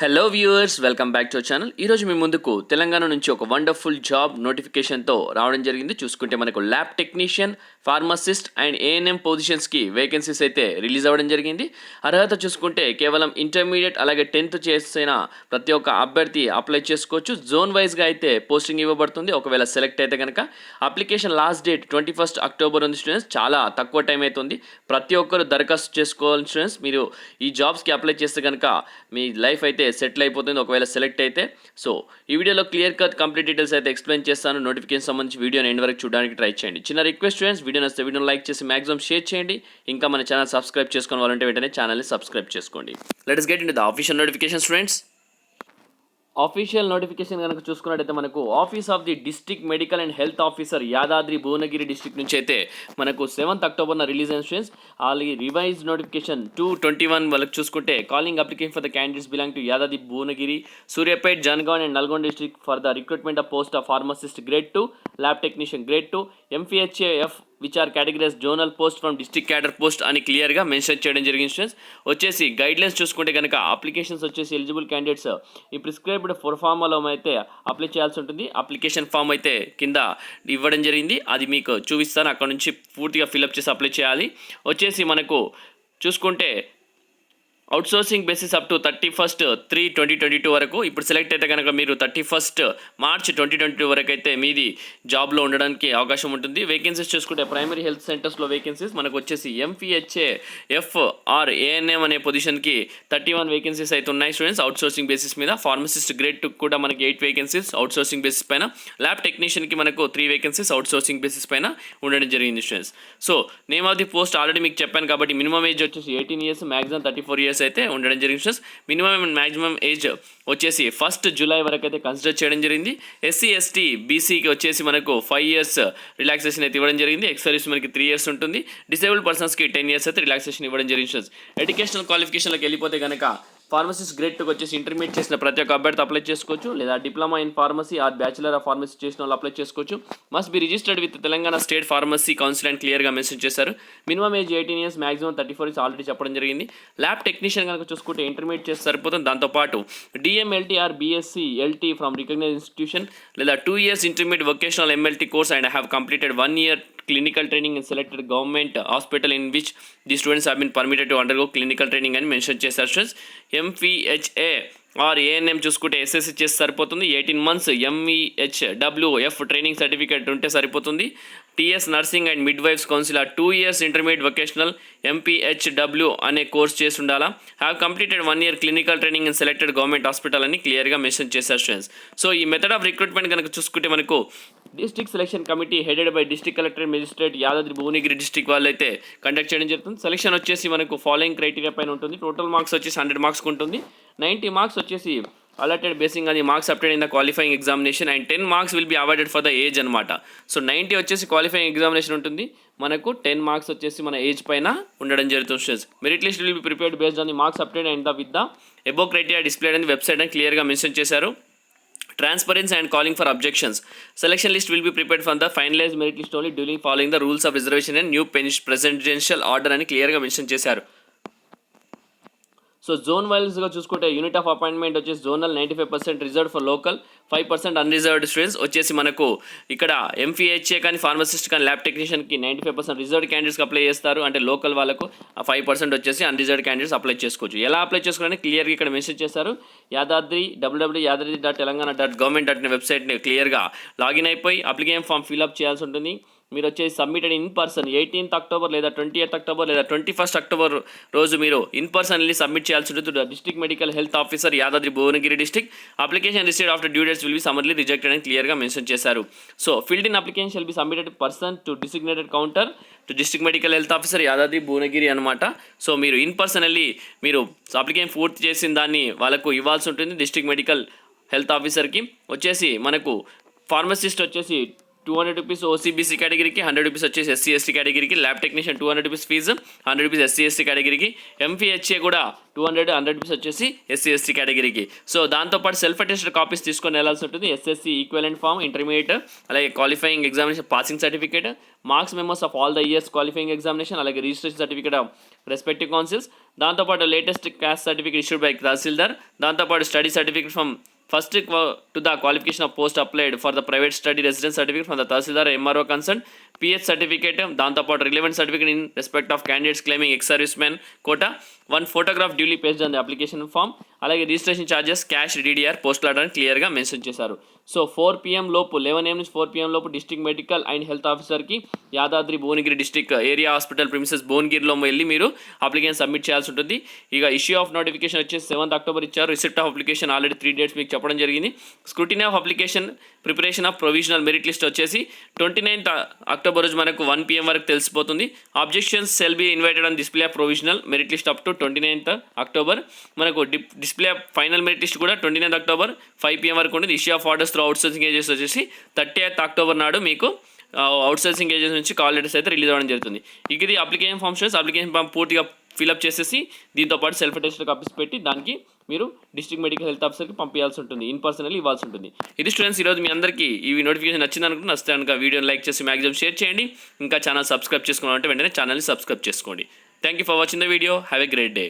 Hello viewers, welcome back to our channel. ఈరోజు మీ ముందుకు తెలంగాణ నుంచి ఒక వండర్ఫుల్ జాబ్ నోటిఫికేషన్తో రావడం జరిగింది. చూసుకుంటే మనకు lab technician, pharmacist and ANM పొజిషన్స్కి వేకెన్సీస్ అయితే రిలీజ్ అవ్వడం జరిగింది. అర్హత చూసుకుంటే కేవలం ఇంటర్మీడియట్ అలాగే 10th చేసిన ప్రతి ఒక్క అభ్యర్థి అప్లై చేసుకోవచ్చు. జోన్ వైజ్గా అయితే పోస్టింగ్ ఇవ్వబడుతుంది. ఒకవేళ సెలెక్ట్ అయితే కనుక అప్లికేషన్ లాస్ట్ డేట్ 21 అక్టోబర్ ఉంది స్టూడెంట్స్. చాలా తక్కువ టైం అవుతుంది. ప్రతి ఒక్కరు దరఖాస్తు చేసుకోవాలి స్టూడెంట్స్. మీరు ఈ జాబ్స్కి అప్లై చేస్తే కనుక మీ లైఫ్ అయితే సెటిల్ అయిపోతుంది ఒకవేళ సెలెక్ట్ అయితే. సో ఈ వీడియోలో క్లియర్ కట్ కంప్లీట్ డీటెయిల్స్ అయితే ఎక్స్ప్లెయిన్ చేస్తాను. నోటిఫికేషన్ సంబంధించి వీడియోని ఎండ్ వరకు చూడడానికి ట్రై చేయండి. చిన్న రిక్వెస్ట్ స్టూడెంట్స్, వీడియో నచ్చితే వీడియోని లైక్ చేసి మాక్సిమం షేర్ చేయండి. ఇంకా మన ఛానల్ సబ్స్క్రైబ్ చేసుకోవాలి వాళ్ళంటే వెంటనే ఛానల్ని సబ్స్క్రైబ్ చేసుకోండి. Let's get in the official notification students. Official notification కనుక చూసుకున్నట్టయితే మనకు office of the district medical and health officer Yadadri Bhuvanagiri district నుంచి అయితే మనకు 7th అక్టోబర్న రిలీజ్ అయిన స్టూడెంట్స్. అలాగే రివైజ్ నోటిఫికేషన్ 2/21 వాళ్ళకి చూసుకుంటే calling application for the candidates belong to Yadadri Bhuvanagiri, Suryapet, Jangaon and Nalgonda district for the recruitment of post of pharmacist grade 2, lab technician grade 2, MPHAF which are categories zonal post from district cadre post అని క్లియర్గా mention చేయడం జరిగింది students. వచ్చేసి guidelines చూసుకుంటే కనుక applications వచ్చేసి eligible candidates ఈ prescribed ఫార్మాలో అయితే అప్లై చేయాల్సి ఉంటుంది. అప్లికేషన్ ఫామ్ అయితే కింద ఇవ్వడం జరిగింది, అది మీకు చూపిస్తాను. అక్కడ నుంచి పూర్తిగా ఫిల్అప్ చేసి అప్లై చేయాలి. వచ్చేసి మనకు చూసుకుంటే అవుట్సోర్సింగ్ బేసిస్ అప్ టు 31/3/2022 వరకు. ఇప్పుడు సెలెక్ట్ అయితే కనుక మీరు 31 మార్చ్ 2022 వరకు అయితే మీది జాబ్లో ఉండడానికి అవకాశం ఉంటుంది. వేకెన్సీస్ చూసుకుంటే ప్రైమరీ హెల్త్ సెంటర్స్లో వేకెన్సీస్ మనకు వచ్చేసి MPHAF ఆర్ ANM అనే పొజిషన్కి 31 వేకెన్సీస్ అయితే ఉన్నాయి స్టూడెంట్స్ అవుట్సోర్సింగ్ బేసిస్ మీద. ఫార్మసిస్ట్ గ్రేడ్ 2 కూడా మనకి 8 వేకెన్సీస్ అవుట్సోర్సింగ్ బేసిస్ పైన. ల్యాబ్ టెక్నీషియన్కి మనకు 3 వేకెన్సీస్ అవుట్సోర్సింగ్ బేసిస్ పైన ఉండడం జరిగింది students. So name of the post already మీకు చెప్పాను కాబట్టి మినిమం ఏజ్ వచ్చేసి 18 years, మ్యాక్సిమం 34 years అయితే ఉండడం జరిగింది. మినిమం అండ్ మ్యాక్సిమం ఏజ్ వచ్చేసి 1 జూలై వరకు అయితే కన్సిడర్ చేయడం జరిగింది. SC ST BCకి వచ్చేసి మనకు 5 years రిలాక్సేషన్ అయితే ఇవ్వడం జరిగింది. ఎక్స్ సర్వీస్ మనకి 3 years ఉంటుంది. డిసేబుల్డ్ పర్సన్స్కి 10 years అయితే రిలాక్సేషన్ ఇవ్వడం జరిగింది. ఎడ్యుకేషనల్ క్వాలిఫికేషన్లోకి వెళ్ళిపోతే కనుక ఫార్మసిస్ట్ గ్రేడ్ 2 వచ్చేసి ఇంటర్మీడియట్ చేసిన ప్రతి ఒక్క అభ్యర్థి అప్లై చేసుకోవచ్చు, లేదా diploma in pharmacy are bachelor of pharmacy చేసిన వాళ్ళు అప్లై చేసుకోవచ్చు. Must be registered with Telangana state pharmacy council అని క్లియర్గా మెన్షన్ చేశారు. Minimum age 18 years, maximum 34 years already చెప్పడం జరిగింది. ల్యాబ్ టెక్నీషియన్ కనుక చూసుకుంటే ఇంటర్మీడియట్ చేసి సరిపోతుంది. దాంతోపాటు DMLT or BSc LT from recognise institution, లేదా 2 years intermediate vocational MLT course and have completed 1 year clinical training in selected government hospital in which the students have been permitted to undergo clinical training అని mention చేశారు students. MPHA are ANM చూసుకుంటే SSC చేసి సరిపోతుంది. 18 months MEHWF training certificate ఉంటే సరిపోతుంది. TS nursing and midwives council 2 years intermediate vocational MPHW అనే course చేసి ఉండాలా. Have completed 1 year clinical training in selected government hospital అని క్లియర్గా మెన్షన్ చేశారు స్టూడెంట్స్. సో ఈ మెథడ్ ఆఫ్ రిక్రూట్మెంట్ కనుక చూసుకుంటే మనకు district selection committee headed by district collector magistrate Yadadri Bhuvanagiri district వాళ్ళు అయితే కండక్ట్ చేయడం జరుగుతుంది. సెలక్షన్ వచ్చేసి మనకు ఫాలోయింగ్ క్రైటీరియా పైన ఉంటుంది. టోటల్ మార్క్స్ వచ్చేసి 100 marks ఉంటుంది. 90 marks వచ్చేసి allotted basing on the marks obtained in the qualifying examination and 10 marks will be awarded for the age అనమాట. సో 90 వచ్చేసి క్వాలిఫైయింగ్ ఎగ్జామినేషన్ ఉంటుంది. మనకు 10 marks వచ్చేసి మన ఏజ్ పైన ఉండడం జరుగుతుంది. Merit list will be prepared based on the marks obtain and with the above criteria displayed అని వెబ్సైట్ అని క్లియర్గా మెన్షన్ చేశారు. Transparency and calling for objections. Selection list will be prepared from the finalized merit list only duly following the rules of reservation and new presidential order అని క్లియర్గా mention చేశారు. So zone వైజ్గా చూసుకుంటే unit of appointment వచ్చేసి zonal 95% reserved for local, 5% unreserved students. వచ్చేసి మనకు ఇక్కడ MPHA కానీ ఫార్మసిస్ట్ కానీ ల్యాబ్ టెక్నీషియన్కి 95% రిజర్వ్డ్ క్యాండిడేట్స్కి అప్లై చేస్తారు. అంటే లోకల్ వాళ్ళకు 5% వచ్చేసి అన్రిజర్వ్డ్ క్యాండిడేట్స్ అప్లై చేసుకోవచ్చు. ఎలా అప్లై చేసుకోవాలని క్లియర్గా ఇక్కడ మెన్షన్ చేశారు. యాదాద్రి www.yadatri.telangana.government.in వెబ్సైట్ని క్లియర్గా లాగిన్ అయిపోయి అప్లికేషన్ ఫామ్ ఫిల్అప్ చేయాల్సి ఉంటుంది. మీరు వచ్చేసి submitted in person 18th October లేదా 20th అక్టోబర్ లేదా 21st అక్టోబర్ రోజు మీరు ఇన్ పర్సన్ వెళ్ళి సబ్మిట్ చేయాల్సి ఉంటుంది. District medical health officer Yadadri Bhuvanagiri district. Application received after due dates will be summarily rejected అని క్లియర్గా మెన్షన్ చేశారు. So filled in application shall be submitted person to designated counter to district medical health officer Yadadri Bhuvanagiri అనమాట. So మీరు in person వెళ్ళి మీరు application పూర్తి చేసిన దాన్ని వాళ్ళకు ఇవ్వాల్సి ఉంటుంది డిస్ట్రిక్ట్ మెడికల్ హెల్త్ ఆఫీసర్కి. వచ్చేసి మనకు ఫార్మసిస్ట్ వచ్చేసి రూపీస్ ఓసీబీసీ కేటగిరీకి, రూపీస్ వచ్చేసి ఎస్సీ ఎస్టీ కేటగిరీకి, lab technician rupees fees, rupees SC ST కేటగిరీకి, ఎంపీహెచ్ఏ కూడా రూపీస్ వచ్చేసి ఎస్సీ ఎస్టీ కేటగిరీకి. సో దాంతోపాటు సెల్ఫ్ అటెస్టెడ్ కాపీస్ తీసుకొని వెళ్ళాల్సి ఉంటుంది. ఎస్ఎస్సి ఈక్వలెంట్ ఫామ్, ఇంటర్మీడియట్, అలాగే qualifying examination passing certificate, marks memos of all the years qualifying examination, అలాగే registration certificate of respective councils, దాంతోపాటు latest caste certificate issued by tahsildar, దాంతోపాటు study certificate from first to the qualification of post applied for the private study residence certificate from the Tahsildar MRO concerned, PH certificate, దాంతోపాటు relevant certificate in respect of candidates claiming ex-serviceman quota, one photograph duly placed on the application form, అలాగే registration charges cash DDR post order అని క్లియర్గా mention చేశారు. So 4 PM లోపు 11 AM నుంచి 4 PM లోపు district medical and health ఆఫీసర్కి Yadadri Bhuvanagiri district area hospital premises భువనగిరిలో వెళ్ళి మీరు అప్లికేషన్ సబ్మిట్ చేయాల్సి ఉంటుంది. ఇక ఇష్యూ ఆఫ్ నోటిఫికేషన్ వచ్చేసి 7th October ఇచ్చారు. Receipt of application already 3 dates మీకు చెప్పడం జరిగింది. Scrutiny of application preparation of provisional merit list వచ్చేసి 29th October రోజు మనకు 1 PM వరకు తెలిసిపోతుంది. Objections cell B invited on display of provisional merit list up to 29th October. మనకు display of final merit list కూడా 29th October 5 PM వరకు ఉంటుంది. Issue of orders through outsourcing agency వచ్చేసి 30th October నాడు మీకు outsourcing agency నుంచి call letters అయితే release అవ్వడం జరుగుతుంది. ఇక ఇది అప్లికేషన్ ఫామ్ పూర్తిగా ఫిల్అప్ చేసేసి దీంతోపాటు సెల్ఫ్ అటెస్టెడ్ కాపీస్ పెట్టి దానికి మీరు డిస్ట్రిక్ట్ మెడికల్ హెల్త్ ఆఫీసర్కి పంపించాల్సి ఉంటుంది. ఇన్ పర్సనల్ ఇవ్వాల్సి ఉంటుంది. ఇది స్టూడెంట్స్ ఈరోజు మీ అందరికీ ఈ నోటిఫికేషన్ నచ్చింది అనుకుంటే నచ్చితే కనుక వీడియోని లైక్ చేసి మ్యాక్సిమం షేర్ చేయండి. ఇంకా ఛానల్ సబ్స్క్రైబ్ చేసుకోవాలంటే వెంటనే ఛానల్ని సబ్స్క్రైబ్ చేసుకోండి. Thank you for watching the video. Have a great day.